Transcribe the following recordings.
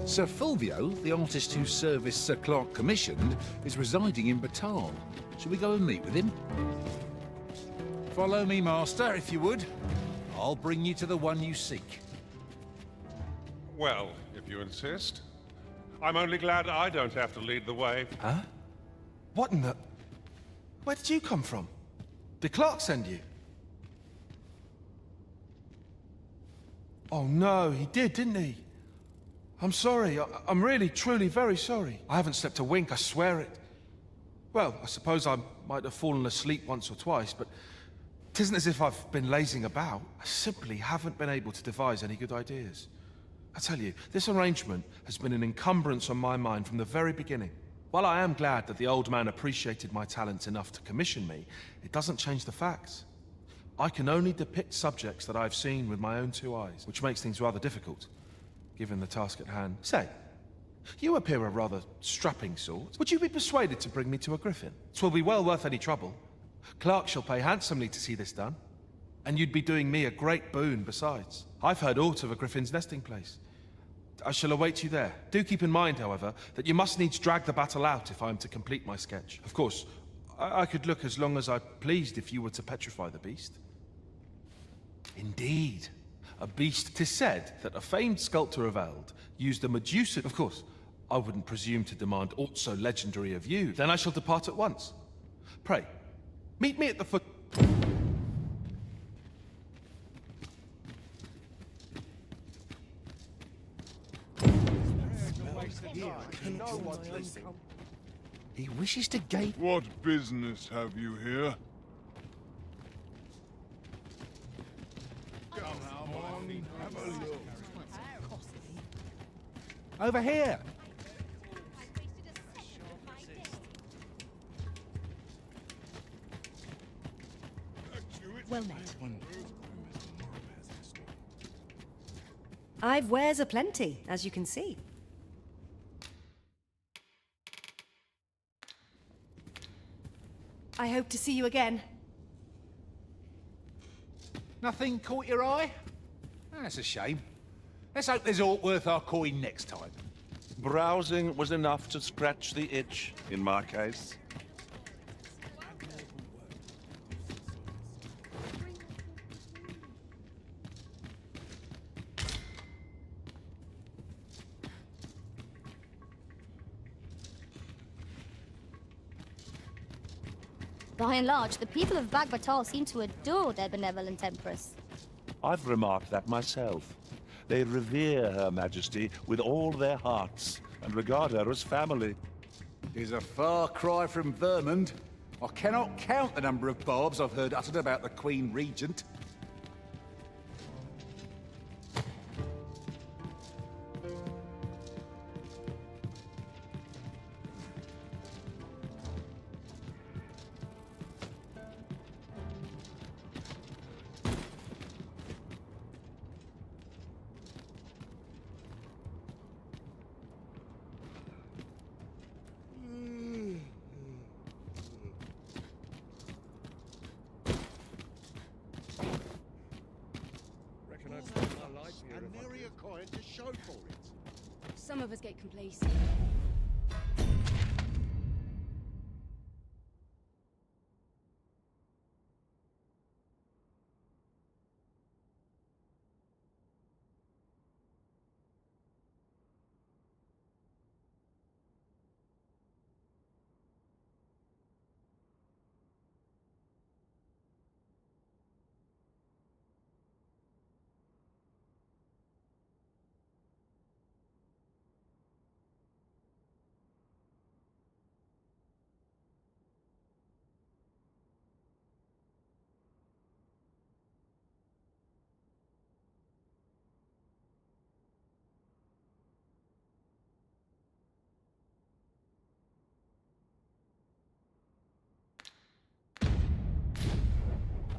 Sir Fulvio, the artist whose service Sir Clark commissioned, is residing in Batal. Shall we go and meet with him? Follow me, Master, if you would. I'll bring you to the one you seek. Well, if you insist. I'm only glad I don't have to lead the way. Huh? What in the... Where did you come from? Did Clark send you? Oh no, he didn't he? I'm sorry. I'm really, truly very sorry. I haven't slept a wink, I swear it. Well, I suppose I might have fallen asleep once or twice, but it isn't as if I've been lazing about. I simply haven't been able to devise any good ideas. I tell you, this arrangement has been an encumbrance on my mind from the very beginning. While I am glad that the old man appreciated my talents enough to commission me, it doesn't change the facts. I can only depict subjects that I've seen with my own two eyes, which makes things rather difficult, given the task at hand. Say, you appear a rather strapping sort. Would you be persuaded to bring me to a griffin? 'Twill be well worth any trouble. Clark shall pay handsomely to see this done. And you'd be doing me a great boon besides. I've heard aught of a griffin's nesting place. I shall await you there. Do keep in mind, however, that you must needs drag the battle out if I am to complete my sketch. Of course, I could look as long as I pleased if you were to petrify the beast. Indeed. A beast. 'Tis said that a famed sculptor of Eld used a Medusa... Of course, I wouldn't presume to demand aught so legendary of you. Then I shall depart at once. Pray, meet me at the foot... He wishes to gain... What business have you here? Over here! Well met. I've wares aplenty, as you can see. I hope to see you again. Nothing caught your eye? That's a shame. Let's hope there's aught worth our coin next time. Browsing was enough to scratch the itch, in my case. By and large, the people of Bagbatal seem to adore their benevolent empress. I've remarked that myself. They revere Her Majesty with all their hearts, and regard her as family. 'Tis a far cry from Vermund. I cannot count the number of barbs I've heard uttered about the Queen Regent. And nary a coin to show for it. Some of us get complacent.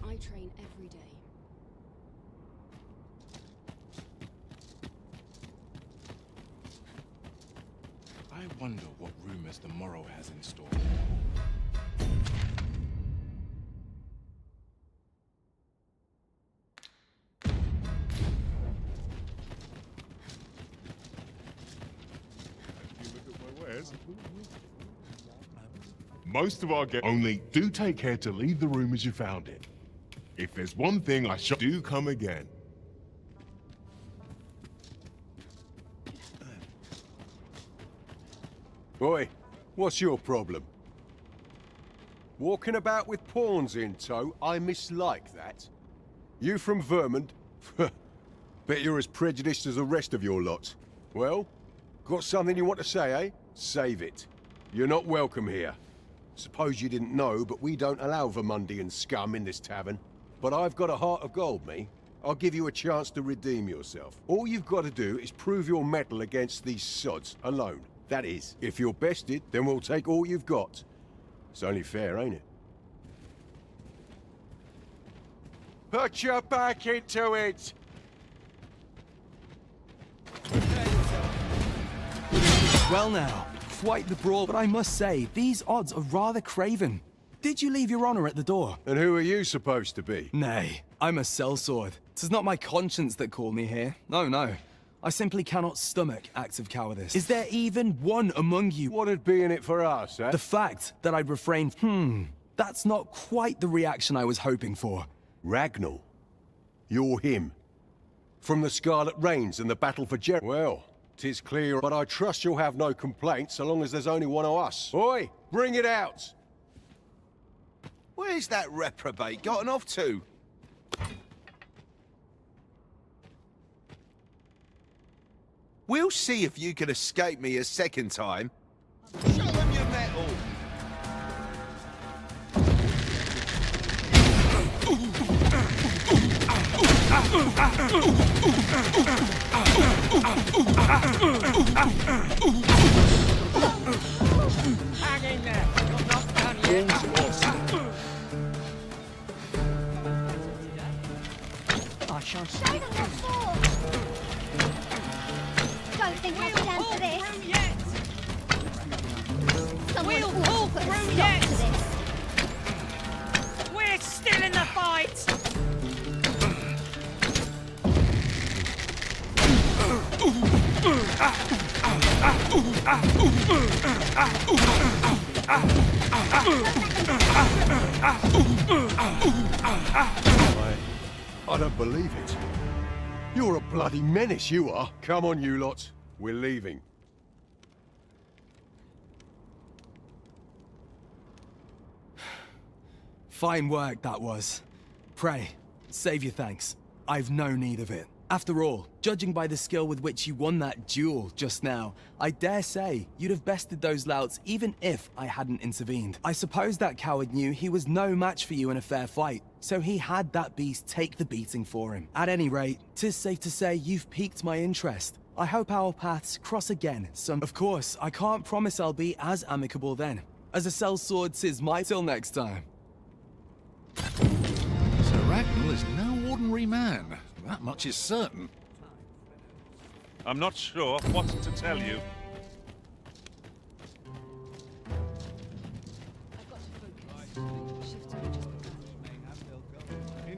I train every day. I wonder what rumors the morrow has in store. most of our guests. Only do take care to leave the room as you found it. If there's one thing I shall do, come again. Oi, what's your problem? Walking about with pawns in tow, I mislike that. You from Vermont? Bet you're as prejudiced as the rest of your lot. Well, got something you want to say, eh? Save it. You're not welcome here. Suppose you didn't know, but we don't allow Vermundian scum in this tavern. But I've got a heart of gold, me. I'll give you a chance to redeem yourself. All you've got to do is prove your mettle against these sods, alone. That is, if you're bested, then we'll take all you've got. It's only fair, ain't it? Put your back into it! Well now, quite the brawl, but I must say, these odds are rather craven. Did you leave your honor at the door? And who are you supposed to be? Nay, I'm a sellsword. 'Tis not my conscience that called me here. No, no. I simply cannot stomach acts of cowardice. Is there even one among you? What'd be in it for us, eh? The fact that I'd refrained, that's not quite the reaction I was hoping for. Ragnall? You're him. From the Scarlet Rains and the battle for Jer— Well, 'tis clear, but I trust you'll have no complaints so long as there's only one of us. Oi, bring it out! Where's that reprobate gotten off to? We'll see if you can escape me a second time. Show them your mettle! Hang in there, you're not done yet. I shan't Show them what for! Don't think I'll stand for this. Someone We'll ought pull to put a through stop yet. to this. We're still in the fight! I don't believe it. You're a bloody menace, you are. Come on, you lot. We're leaving. Fine work, that was. Pray, save your thanks. I've no need of it. After all, judging by the skill with which you won that duel just now, I dare say you'd have bested those louts even if I hadn't intervened. I suppose that coward knew he was no match for you in a fair fight, so he had that beast take the beating for him. At any rate, 'tis safe to say you've piqued my interest. I hope our paths cross again some— Of course, I can't promise I'll be as amicable then. As a sellsword, 'tis my— Till next time. Sir Ragnall is no ordinary man. That much is certain. I'm not sure what to tell you.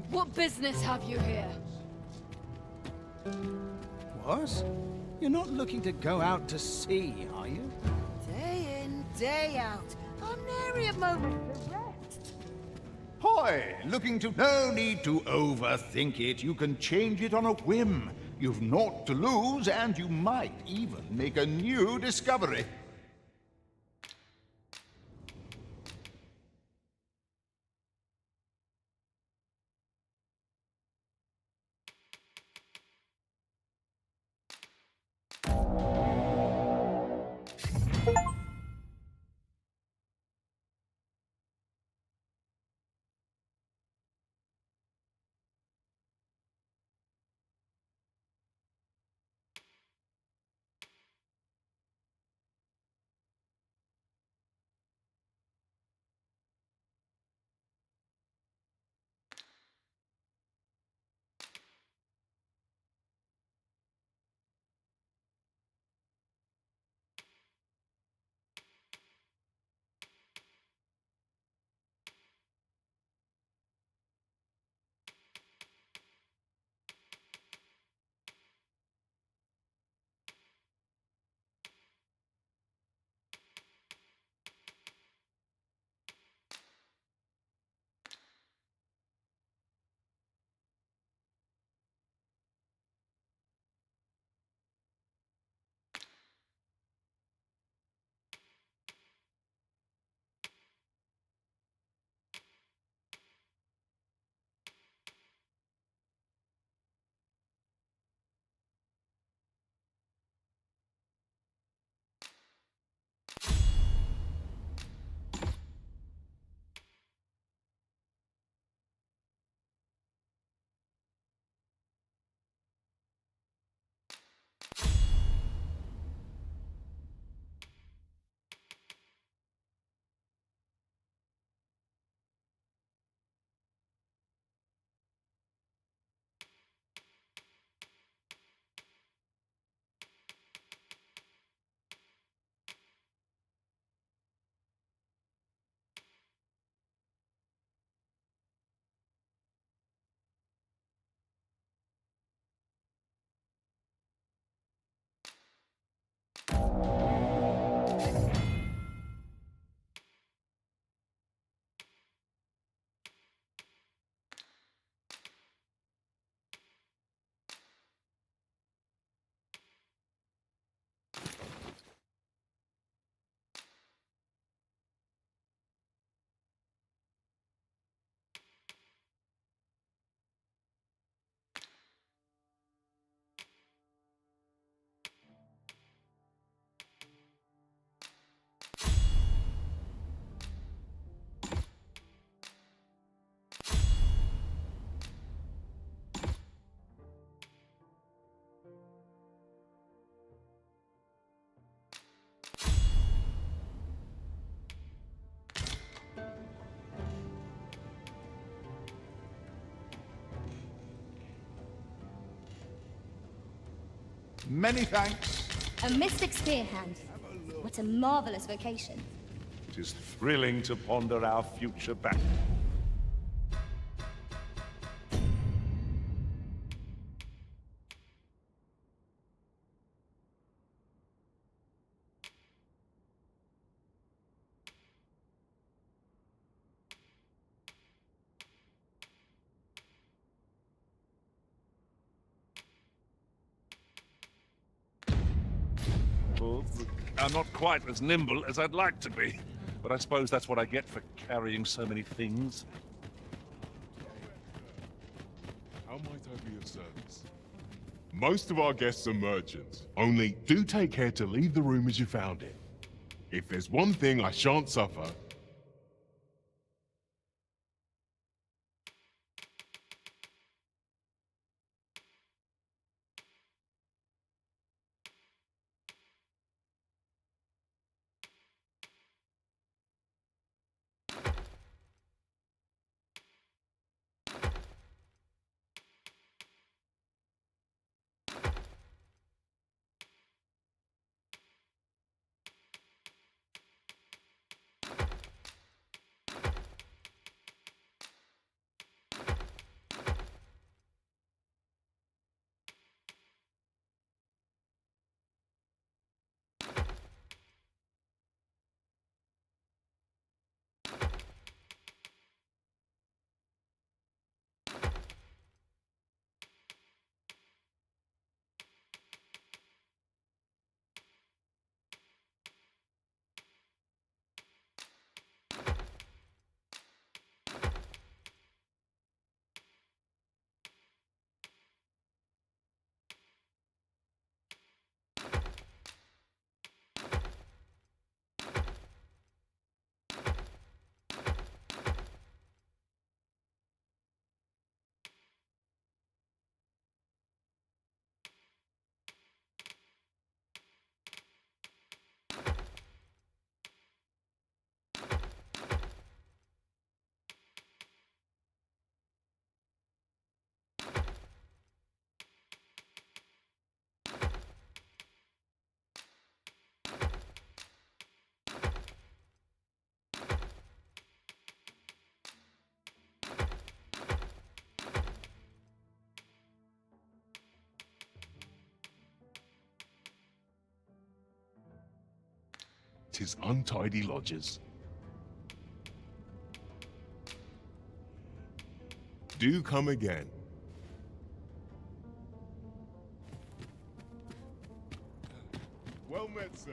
What business have you here? What? You're not looking to go out to sea, are you? Day in, day out. I'm nary a moment to rest. Hoy! Looking to— No need to overthink it. You can change it on a whim. You've naught to lose, and you might even make a new discovery. Many thanks. A mystic spear hand. What a marvelous vocation. It is thrilling to ponder our future back. I'm not quite as nimble as I'd like to be, but I suppose that's what I get for carrying so many things. How might I be of service? Most of our guests are merchants. Only do take care to leave the room as you found it. If there's one thing I shan't suffer, tis untidy lodgers. Do come again. Well met, sir.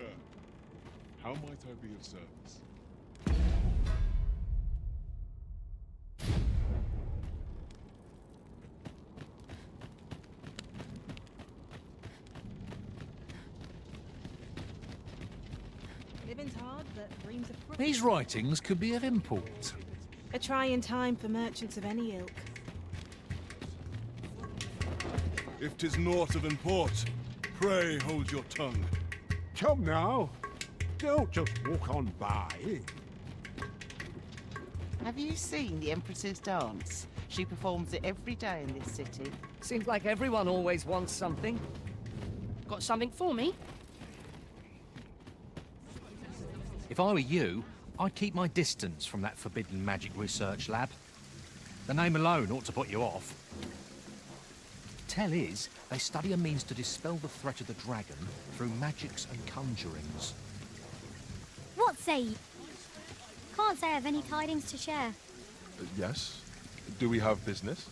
How might I be of service? Living's hard, but dreams are These writings could be of import. a trying time for merchants of any ilk. If 'tis naught of import, pray hold your tongue. Come now. Don't just walk on by. Have you seen the Empress's dance? She performs it every day in this city. Seems like everyone always wants something. Got something for me? If I were you, I'd keep my distance from that forbidden magic research lab. The name alone ought to put you off. Tell is, they study a means to dispel the threat of the dragon through magics and conjurings. What say ye? Can't say I have any tidings to share. Yes? Do we have business?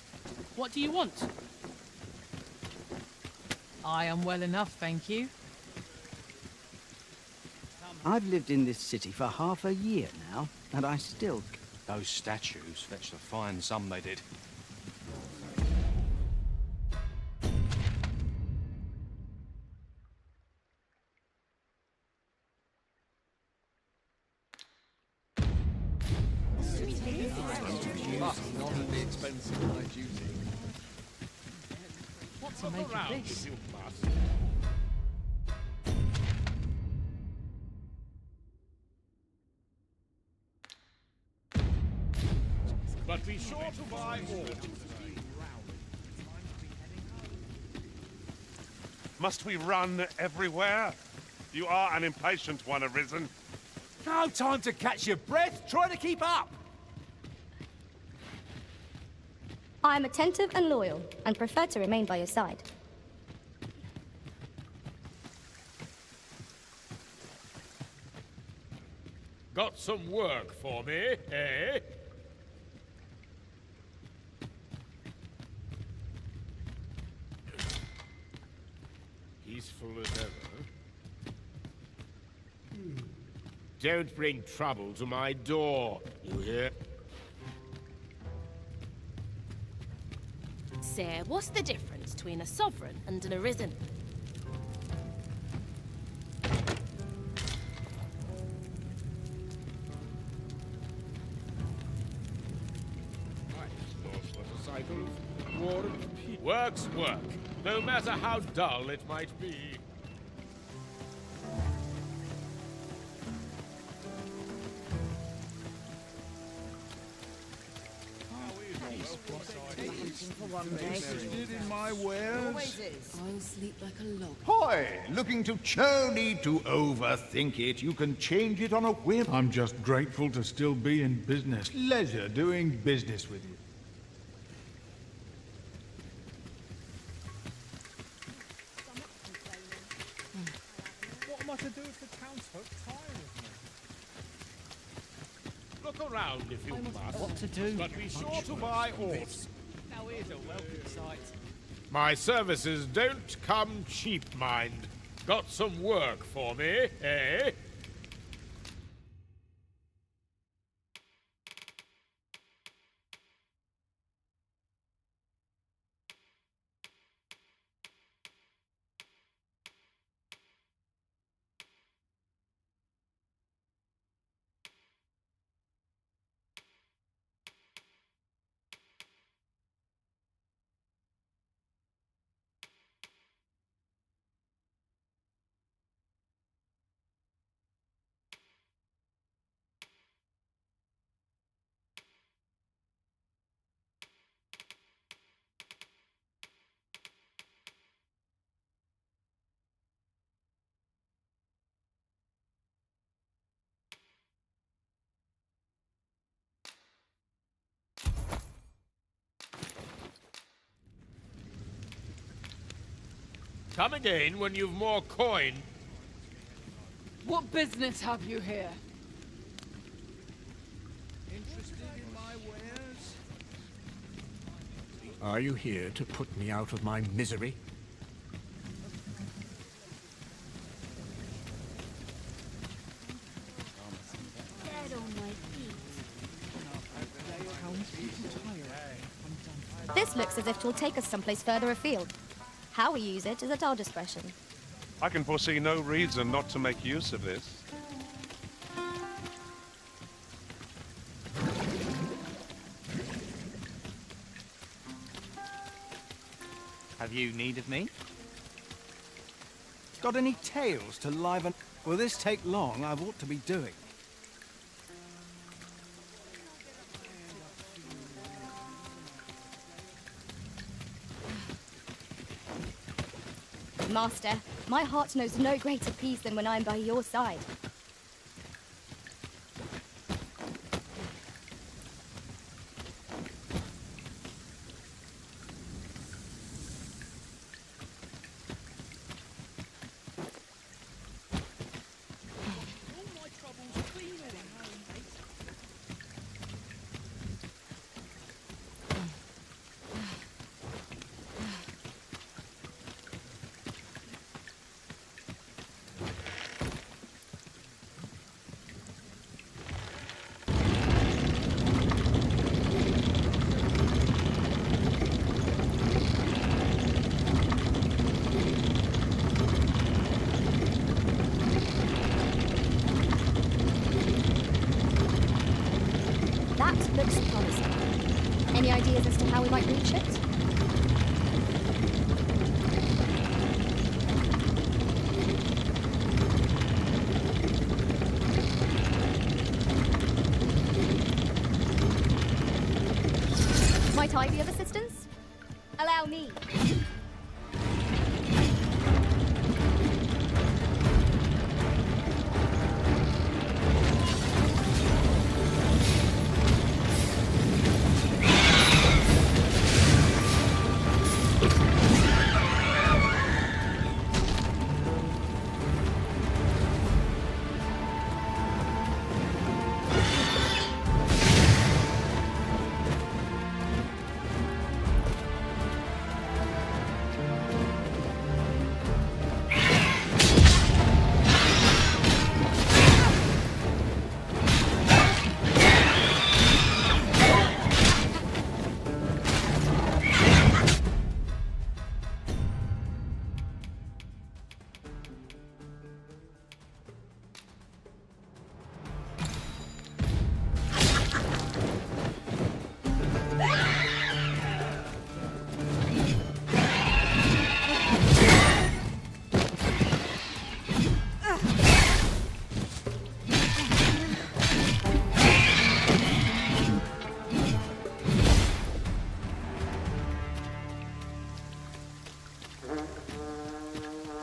What do you want? I am well enough, thank you. I've lived in this city for half a year now, and I still... Those statues fetched a fine sum, they did. Not at the expense of my duty. What's the make of this? But be sure to buy all. Must we run everywhere? You are an impatient one, Arisen. No time to catch your breath. Try to keep up. I'm attentive and loyal, and prefer to remain by your side. Got some work for me, eh? Peaceful as ever. Don't bring trouble to my door, you hear? Sir, what's the difference between a sovereign and an arisen? War and peace. Work's work, no matter how dull it might be. Interested in my wares? I'll sleep like a log. Hoy! Looking to... No need to overthink it. You can change it on a whim. I'm just grateful to still be in business. Pleasure doing business with you. What am I to do if the townsfolk tire of me? Look around if you must. What to do? But be sure to buy horse. Now here's a welcome sight. My services don't come cheap, mind. Got some work for me, eh? Come again when you've more coin. What business have you here? Interested in my wares? Are you here to put me out of my misery? Dead on my feet. This looks as if it will take us someplace further afield. How we use it is at our discretion. I can foresee no reason not to make use of this. Have you need of me? Got any tales to liven... Will this take long? I've ought to be doing. Master, my heart knows no greater peace than when I'm by your side. That looks promising. Any ideas as to how we might reach it? Might I be of assistance? Allow me.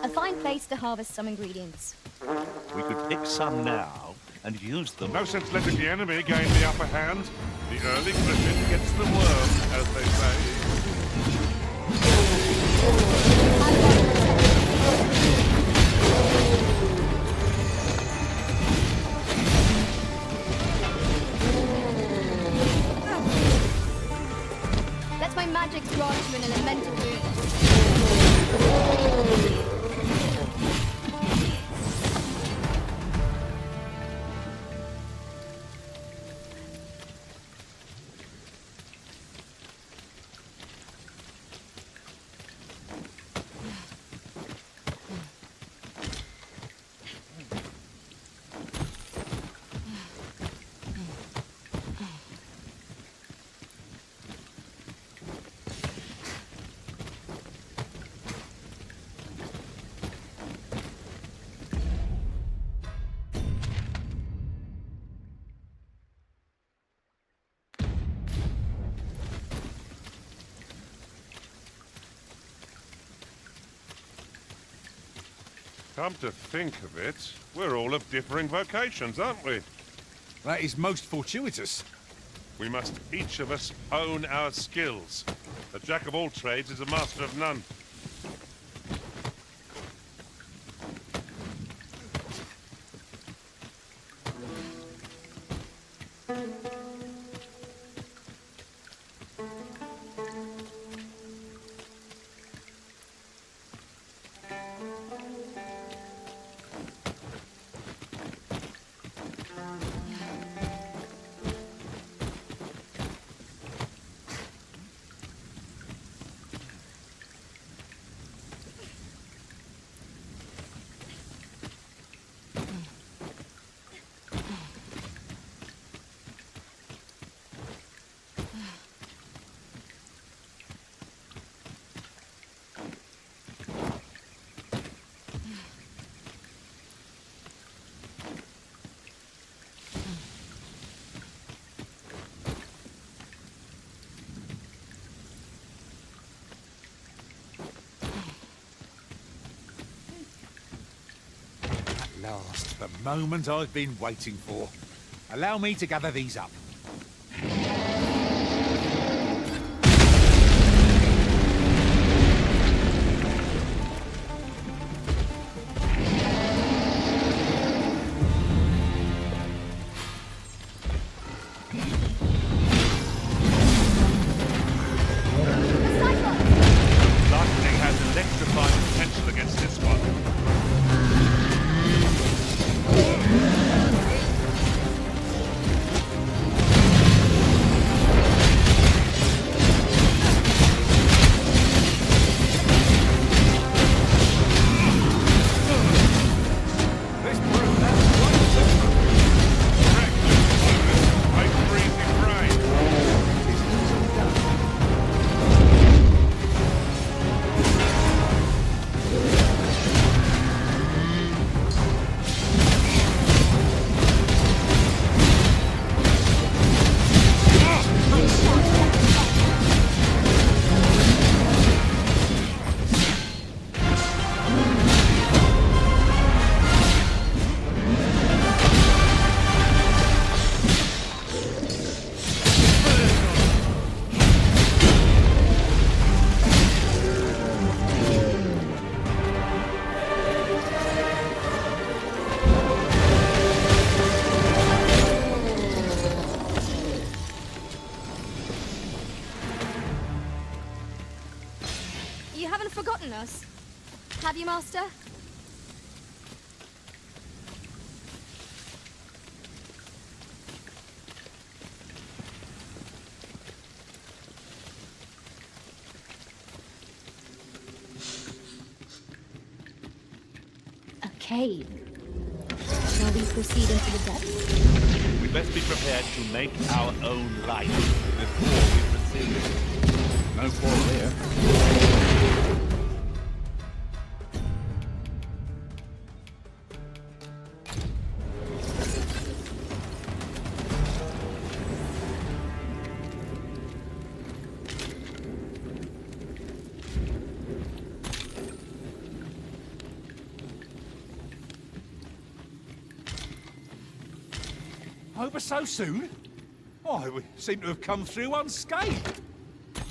A fine place to harvest some ingredients. We could pick some now and use them. No sense letting the enemy gain the upper hand. The early griffin gets the worm, as they say. Let my magic grant you an elemental boon. Come to think of it, we're all of differing vocations, aren't we? That is most fortuitous. We must each of us own our skills. A jack of all trades is a master of none. Last, the moment I've been waiting for. Allow me to gather these up. Lightning has electrifying potential against this one. You haven't forgotten us, have you, Master? A cave. Shall we proceed into the depths? We best be prepared to make our own light before we proceed. No quarrel here. Over so soon? Why, we seem to have come through unscathed.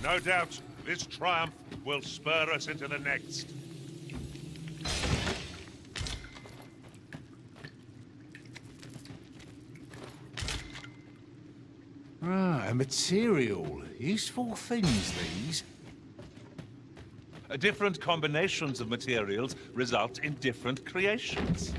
No doubt this triumph will spur us into the next. Ah, a material. Useful things, these. Different combinations of materials result in different creations.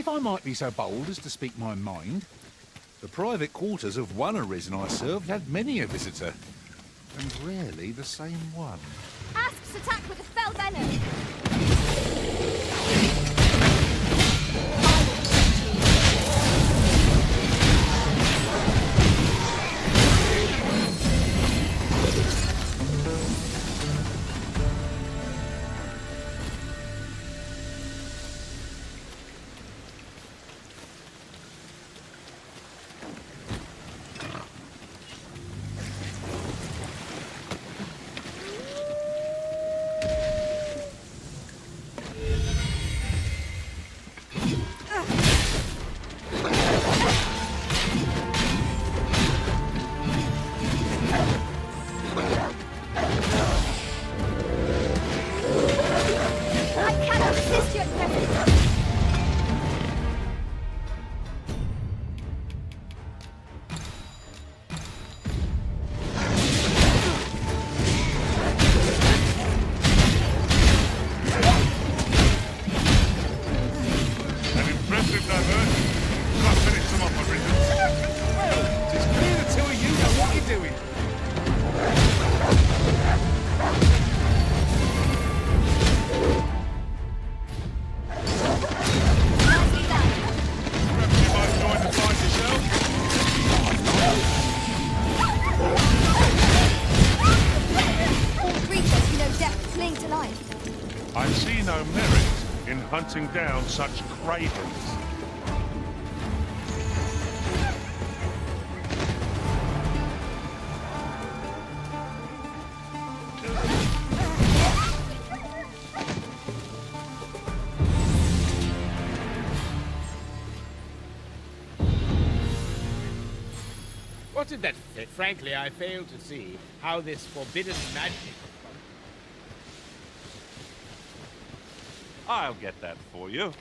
If I might be so bold as to speak my mind, the private quarters of one arisen I served had many a visitor, and rarely the same one. Asps attack with a fell venom. I see no merit in hunting down such cravens. What did that fit? Frankly, I fail to see how this forbidden magic... I'll get that for you.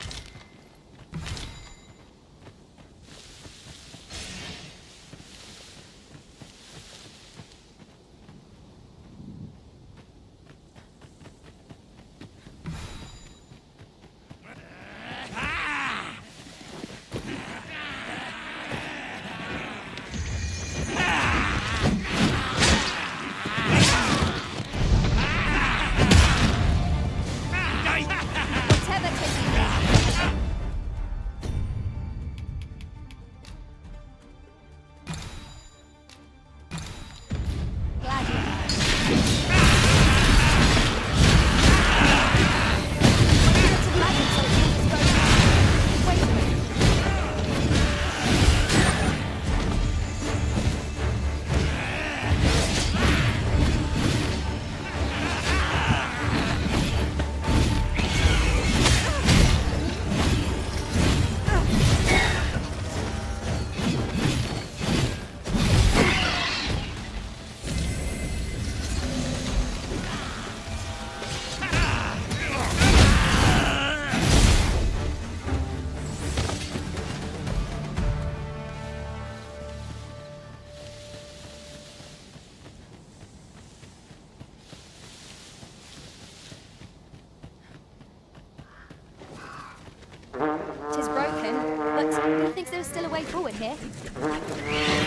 Tis broken, but he thinks there's still a way forward here. I'll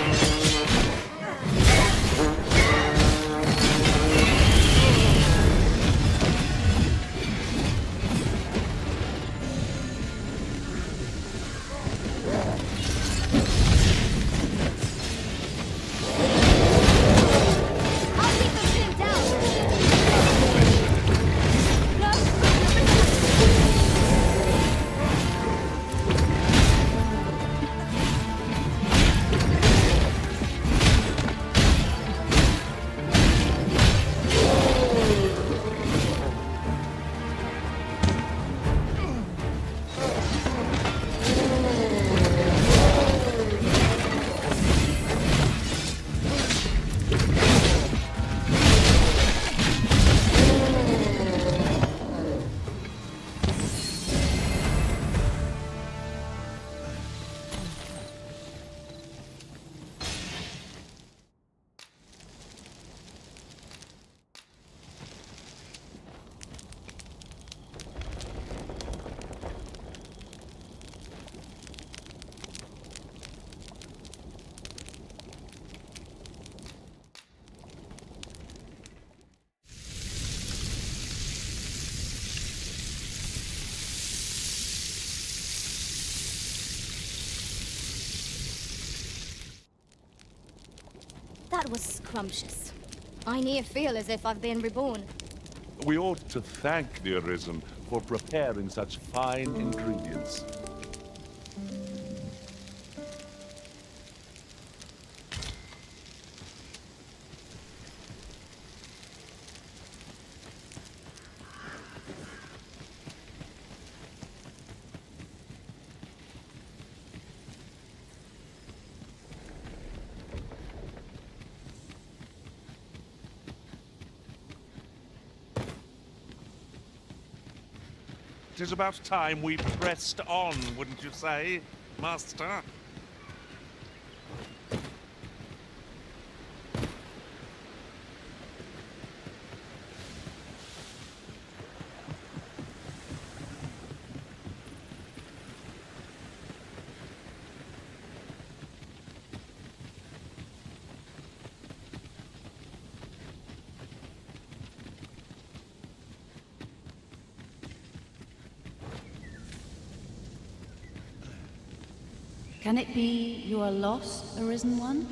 That was scrumptious. I near feel as if I've been reborn. We ought to thank the Arisen for preparing such fine ingredients. It is about time we pressed on, wouldn't you say, Master? Can it be you are lost, Arisen One?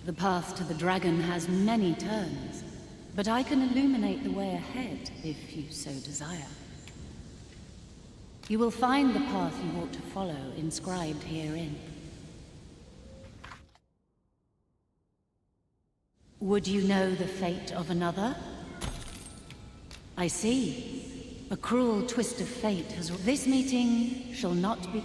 The path to the dragon has many turns, but I can illuminate the way ahead if you so desire. You will find the path you ought to follow inscribed herein. Would you know the fate of another? I see. A cruel twist of fate has... This meeting shall not be...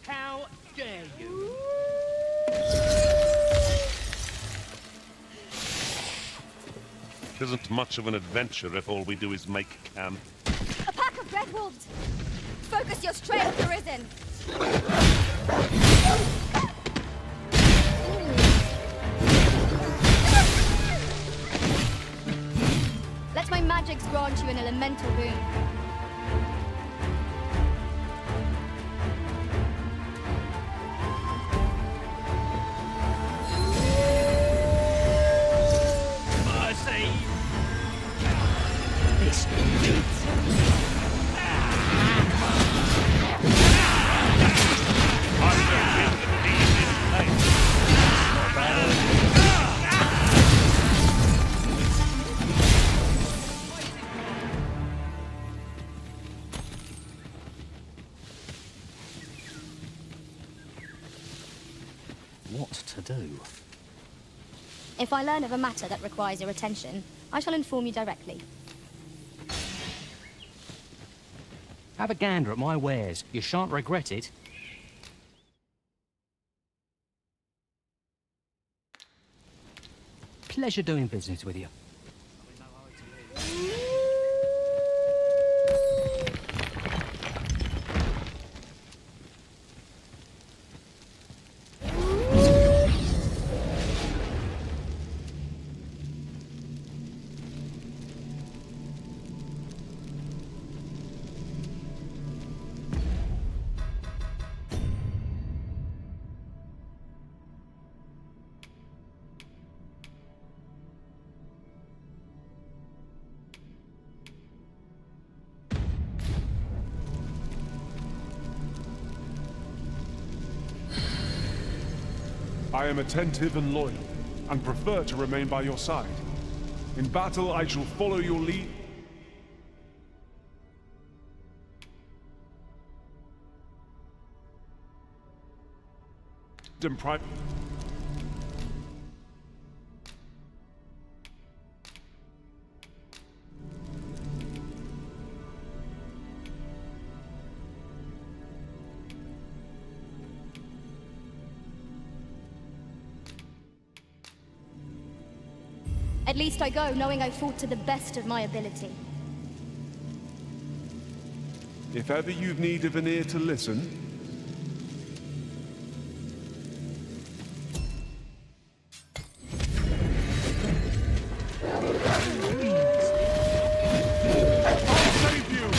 How dare you? It isn't much of an adventure if all we do is make camp. A pack of red wolves! Focus your strength, Arisen! Let my magics grant you an elemental boon. What to do? If I learn of a matter that requires your attention, I shall inform you directly. Have a gander at my wares. You shan't regret it. Pleasure doing business with you. I am attentive and loyal, and prefer to remain by your side. In battle, I shall follow your lead. At least I go knowing I fought to the best of my ability. If ever you've need of an ear to listen, I'll save you!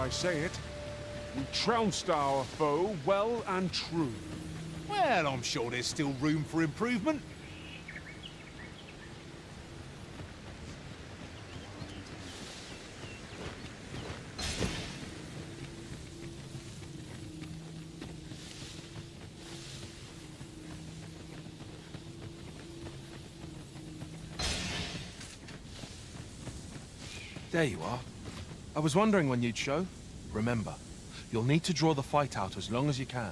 I say it. We trounced our foe well and true. Well, I'm sure there's still room for improvement. There you are. I was wondering when you'd show. Remember, you'll need to draw the fight out as long as you can.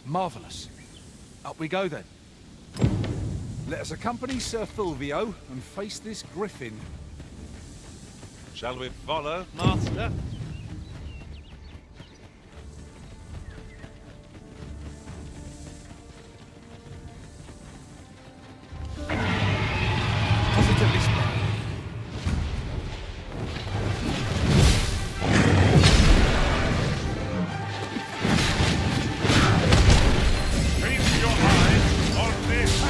Marvelous. Up we go then. Let us accompany Sir Fulvio and face this griffin. Shall we follow, Master? Positively splendid. Keep your eyes on this.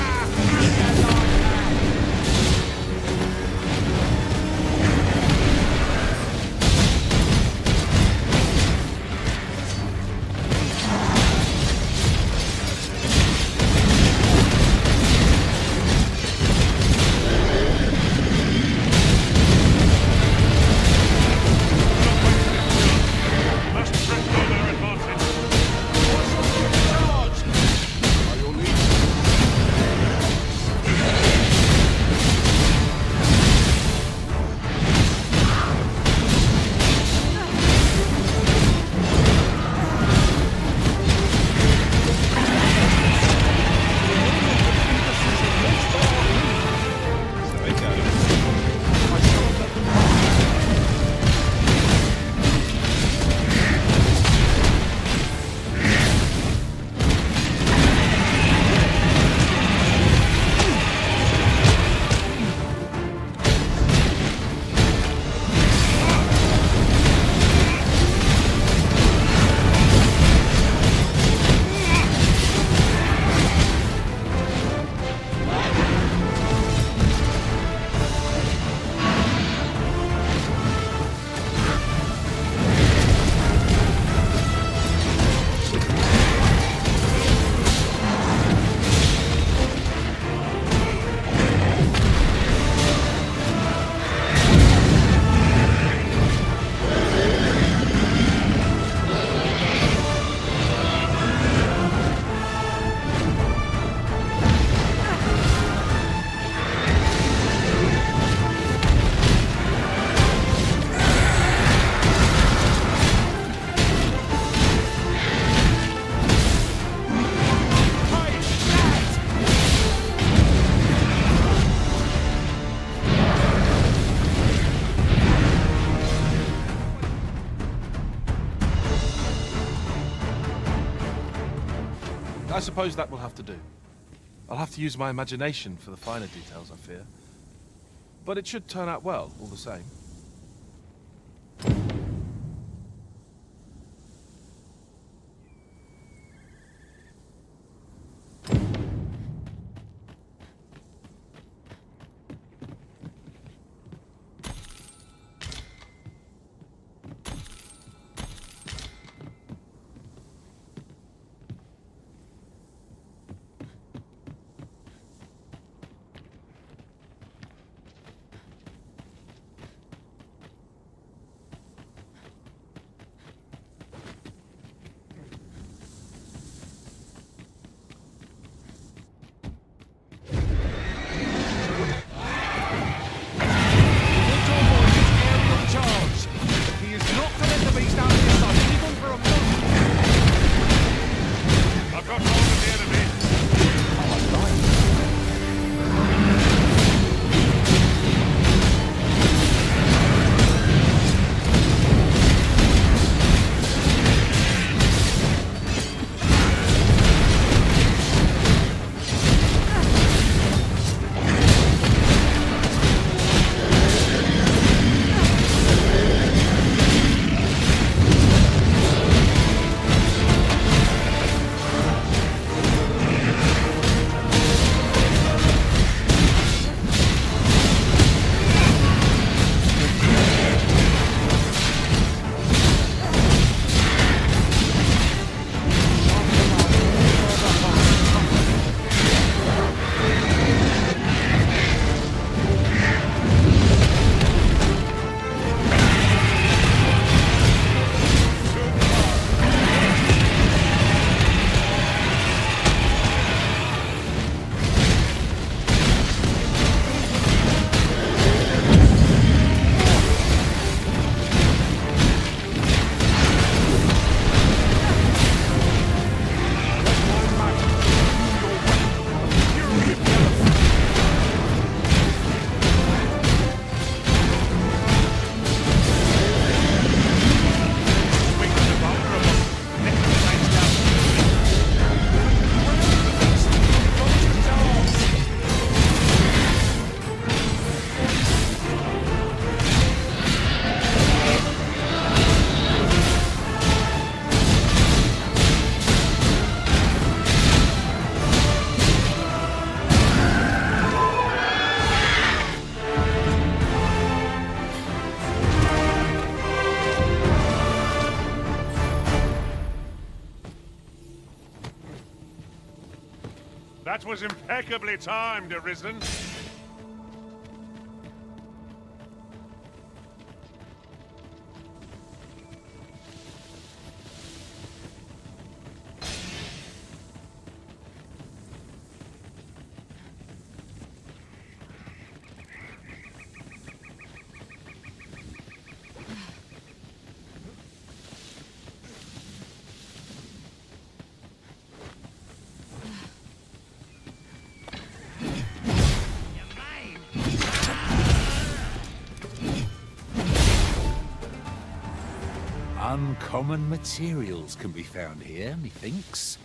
Must press on their advantage. By your leave. I suppose that will have to do. I'll have to use my imagination for the finer details, I fear. But it should turn out well, all the same. That was impeccably timed, Arisen. Uncommon materials can be found here, methinks.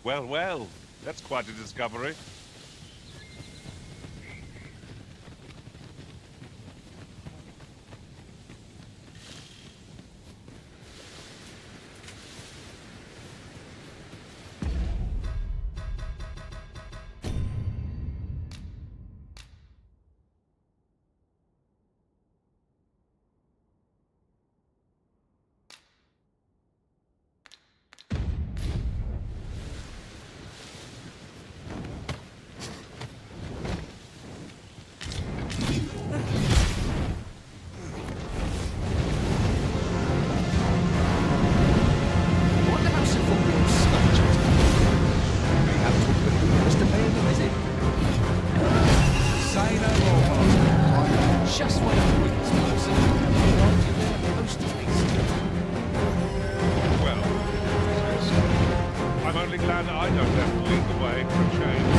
Well, well, that's quite a discovery. Just wait a week's mercy. Well, I'm only glad I don't have to lead the way for a change.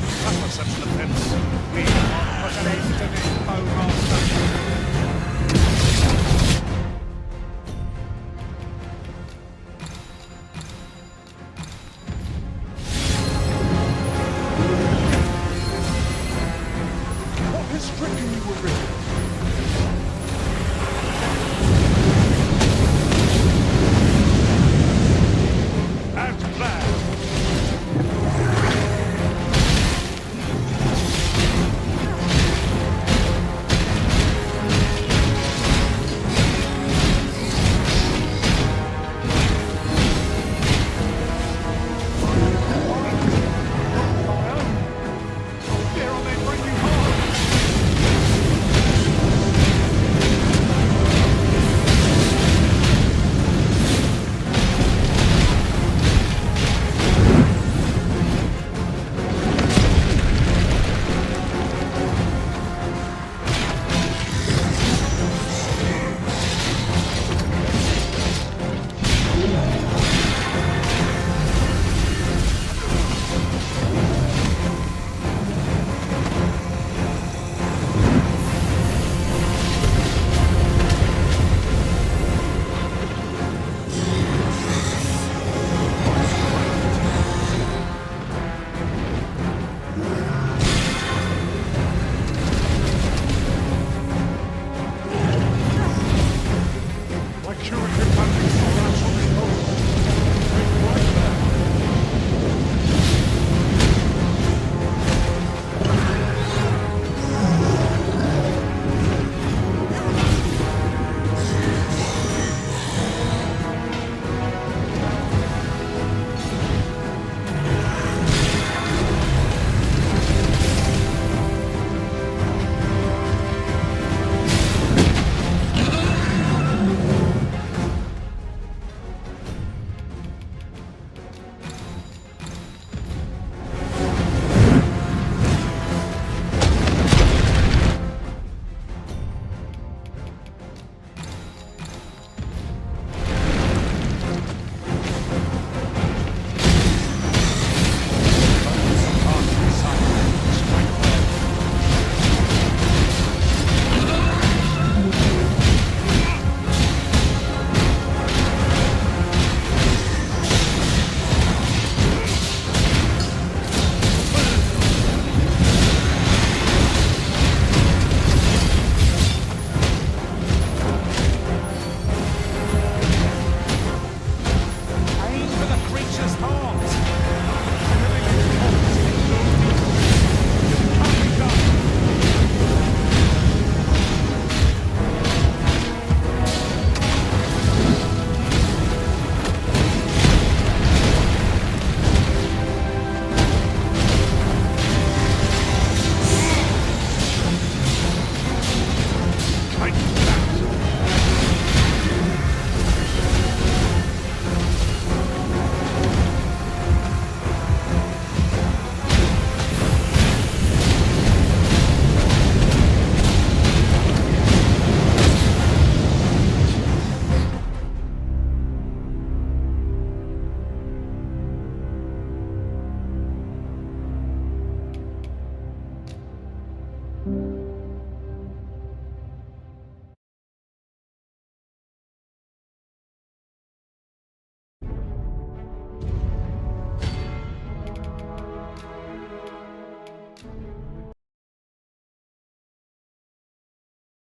suffer such an offence. We are put an end to this, O Master. What has stricken you, Arisen?